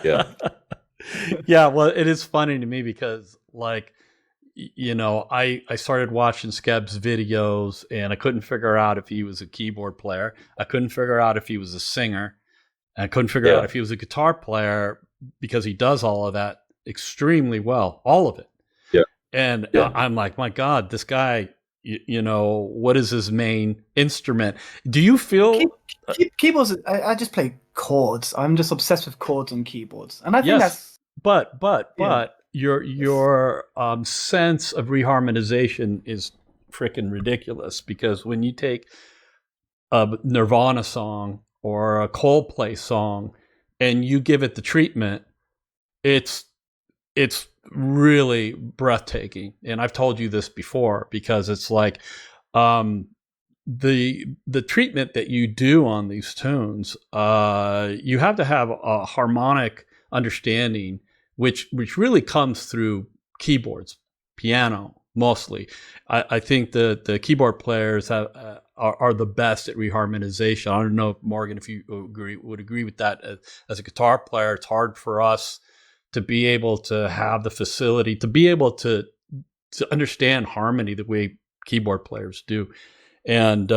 Yeah. Yeah, well, it is funny to me because, like, I started watching SKEB's videos, and I couldn't figure out if he was a keyboard player. I couldn't figure out if he was a singer. I couldn't figure out if he was a guitar player, because he does all of that extremely well, all of it. Yeah. And I'm like, my God, this guy, what is his main instrument? Do you feel keyboards? I just play chords. I'm just obsessed with chords and keyboards, and I think that's. But your sense of reharmonization is freaking ridiculous, because when you take a Nirvana song or a Coldplay song and you give it the treatment, it's really breathtaking. And I've told you this before, because it's like the treatment that you do on these tunes, you have to have a harmonic understanding, which really comes through keyboards, piano mostly. I think the keyboard players are the best at reharmonization. I don't know, Morgan, if you would agree with that. As a guitar player, it's hard for us to be able to have the facility to be able to understand harmony the way keyboard players do, and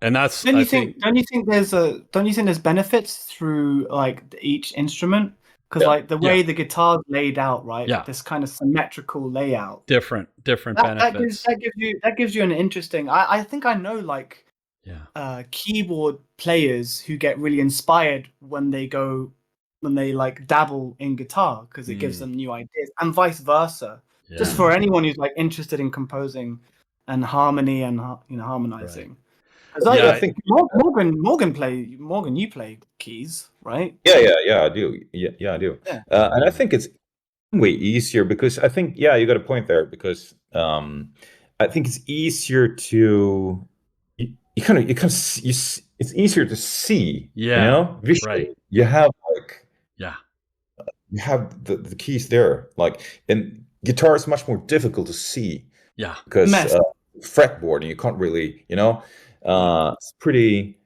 that's. Don't you think there's benefits through, like, each instrument? Because like the way the guitar's laid out, right? Yeah. This kind of symmetrical layout. Different benefits. That gives you an interesting. I think I know, like, keyboard players who get really inspired when they like dabble in guitar, because it gives them new ideas, and vice versa. Yeah. Just for anyone who's like interested in composing and harmony and harmonizing. Right. I think Morgan, you play keys, right? Yeah, I do. Yeah, I do. Yeah. And I think it's way easier, because I think you got a point there, because I think it's easier to it's easier to see. Yeah, visually. Right. You have you have the keys there, like, and guitar is much more difficult to see. Yeah. Because fretboard, and you can't really, it's pretty.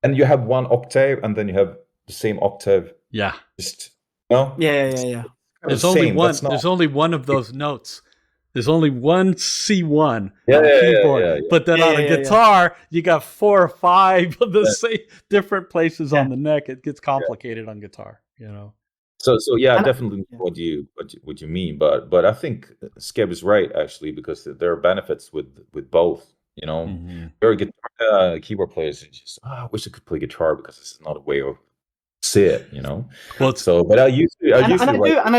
And you have one octave, and then you have the same octave. Yeah. Just Yeah. There's only one. There's only one of those notes. There's only one C1 on a keyboard, but then on a guitar, you got 4 or 5 of the same different places on the neck. It gets complicated on guitar, So yeah, definitely what you mean, but I think SKEB is right actually, because there are benefits with both. Very good keyboard players just I wish I could play guitar because this is not a way of sit. Well, but I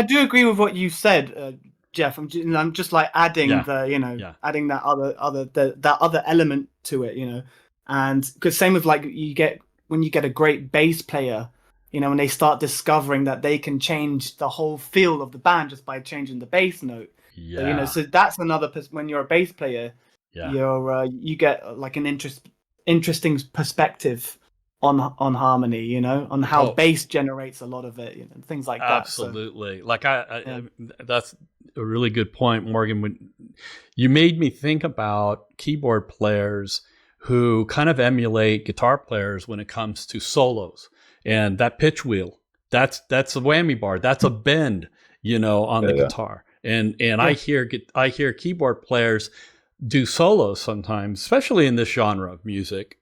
do agree with what you said, Jeff. I'm just like adding adding that other element to it, and because same with like when you get a great bass player, when they start discovering that they can change the whole feel of the band just by changing the bass note. Yeah. So that's another when you're a bass player, you get like an interesting perspective on harmony, on how bass generates a lot of it, things like that. Absolutely. So, like that's a really good point, Morgan. When you made me think about keyboard players who kind of emulate guitar players when it comes to solos, and that pitch wheel, that's a whammy bar, that's a bend, on the guitar, and I hear keyboard players do solos sometimes, especially in this genre of music.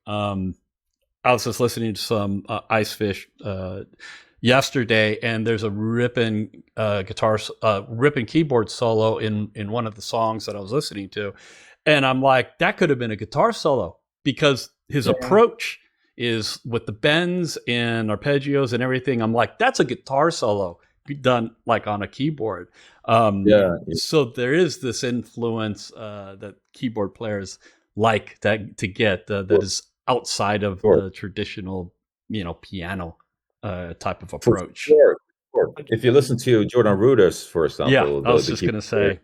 I was just listening to some Icefish yesterday, and there's a ripping keyboard solo in one of the songs that I was listening to, and I'm like, that could have been a guitar solo, because his approach is with the bends and arpeggios and everything. I'm like, that's a guitar solo done like on a keyboard. So there is this influence that keyboard players like that to get that is outside of the traditional, piano type of approach. Sure. If you listen to Jordan Rudess, for example, I was just going to say,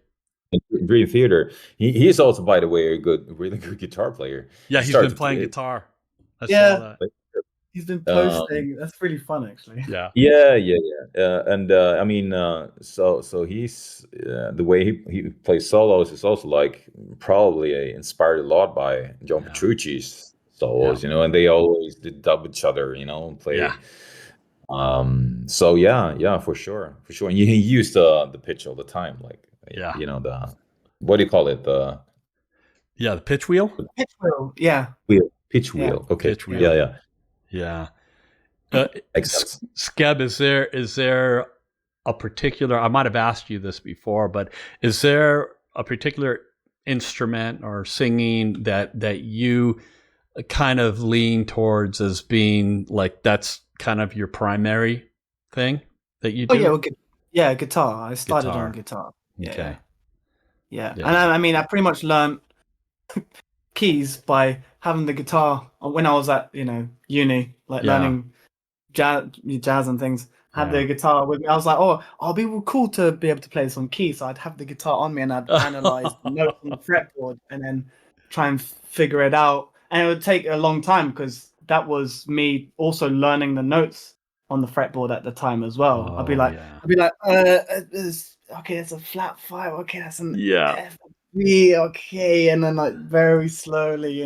in Dream Theater, he's also, by the way, a really good guitar player. Yeah, he's been playing guitar. I saw that. He's been posting. That's really fun, actually. Yeah. And I mean, so he's the way he plays solos is also like probably inspired a lot by John Petrucci's solos, and they always did dub each other, and play. Yeah. So for sure. And he used the pitch all the time, like the what do you call it? The pitch wheel. Pitch wheel. Yeah. Pitch wheel. Okay. Pitch wheel. Yeah. SKEB, is there a particular, I might have asked you this before, but is there a particular instrument or singing that you kind of lean towards as being like, that's kind of your primary thing that you do? Guitar. I started on guitar. Okay. Yeah. And I mean, I pretty much learned keys by having the guitar when I was at uni, like learning jazz and things. Had the guitar with me. I was like, I'll be cool to be able to play this on keys. So I'd have the guitar on me and I'd analyze the notes on the fretboard and then try and figure it out. And it would take a long time because that was me also learning the notes on the fretboard at the time as well. I'd be like, okay, it's a flat 5. Okay, that's an F. Okay, and then like very slowly,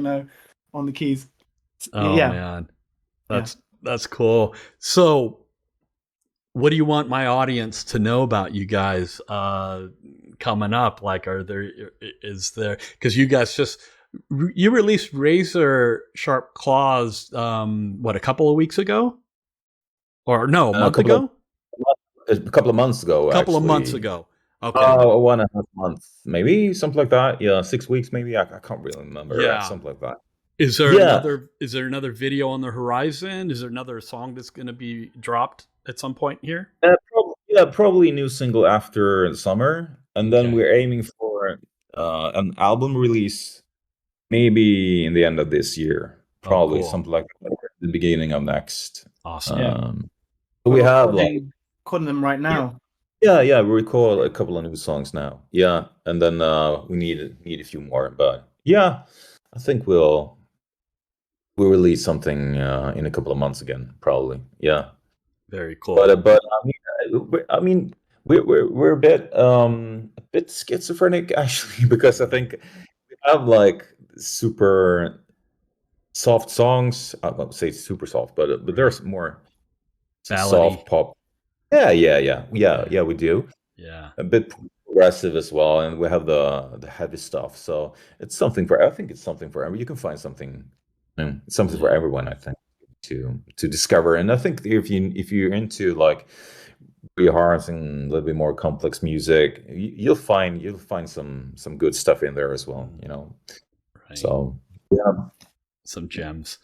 on the keys. Man, that's cool. So, what do you want my audience to know about you guys coming up? Like, is there? Because you guys you released Razor Sharp Claws, a couple of weeks ago, or no, a month ago? A couple of months ago. Of months ago. Okay. 1.5 months, maybe something like that. Yeah, 6 weeks, maybe. I can't really remember. Yeah, something like that. Is there another video on the horizon? Is there another song that's going to be dropped at some point here? Probably a new single after the summer, and then we're aiming for an album release, maybe in the end of this year. Probably something like that, the beginning of next. Awesome. So we have recording them right now. Yeah, we record a couple of new songs now. Yeah, and then we need a few more. But yeah, I think we'll release something in a couple of months again, probably. Yeah. Very cool. But I mean, we're a bit schizophrenic actually, because I think we have like super soft songs. I won't say super soft, but there's more soft pop. Yeah, we do. Yeah, a bit progressive as well, and we have the heavy stuff. So it's something for. I think it's something for everyone. You can find something, something for everyone. I think to discover. And I think if you're into like rehearsing a little bit more complex music, you'll find some good stuff in there as well. You know, right. So yeah, some gems.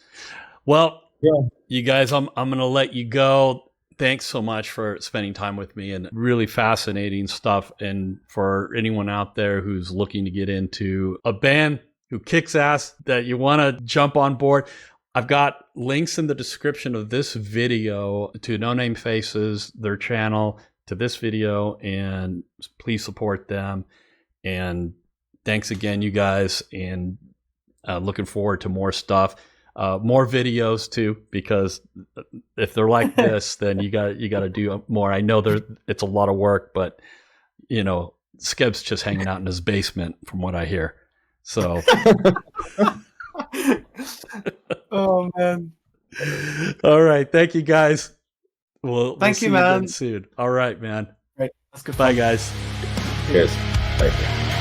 Well, yeah, you guys, I'm gonna let you go. Thanks so much for spending time with me, and really fascinating stuff. And for anyone out there who's looking to get into a band who kicks ass, that you want to jump on board, I've got links in the description of this video to No Name Faces, their channel, to this video, and please support them. And thanks again, you guys, and looking forward to more stuff. More videos too, because if they're like this, then you got to do more. I know it's a lot of work, but you know, SKEB's just hanging out in his basement, from what I hear. So, oh man! All right, thank you guys. We'll see you again soon. All right, man. Right, that's good. Bye, guys. Cheers. Bye.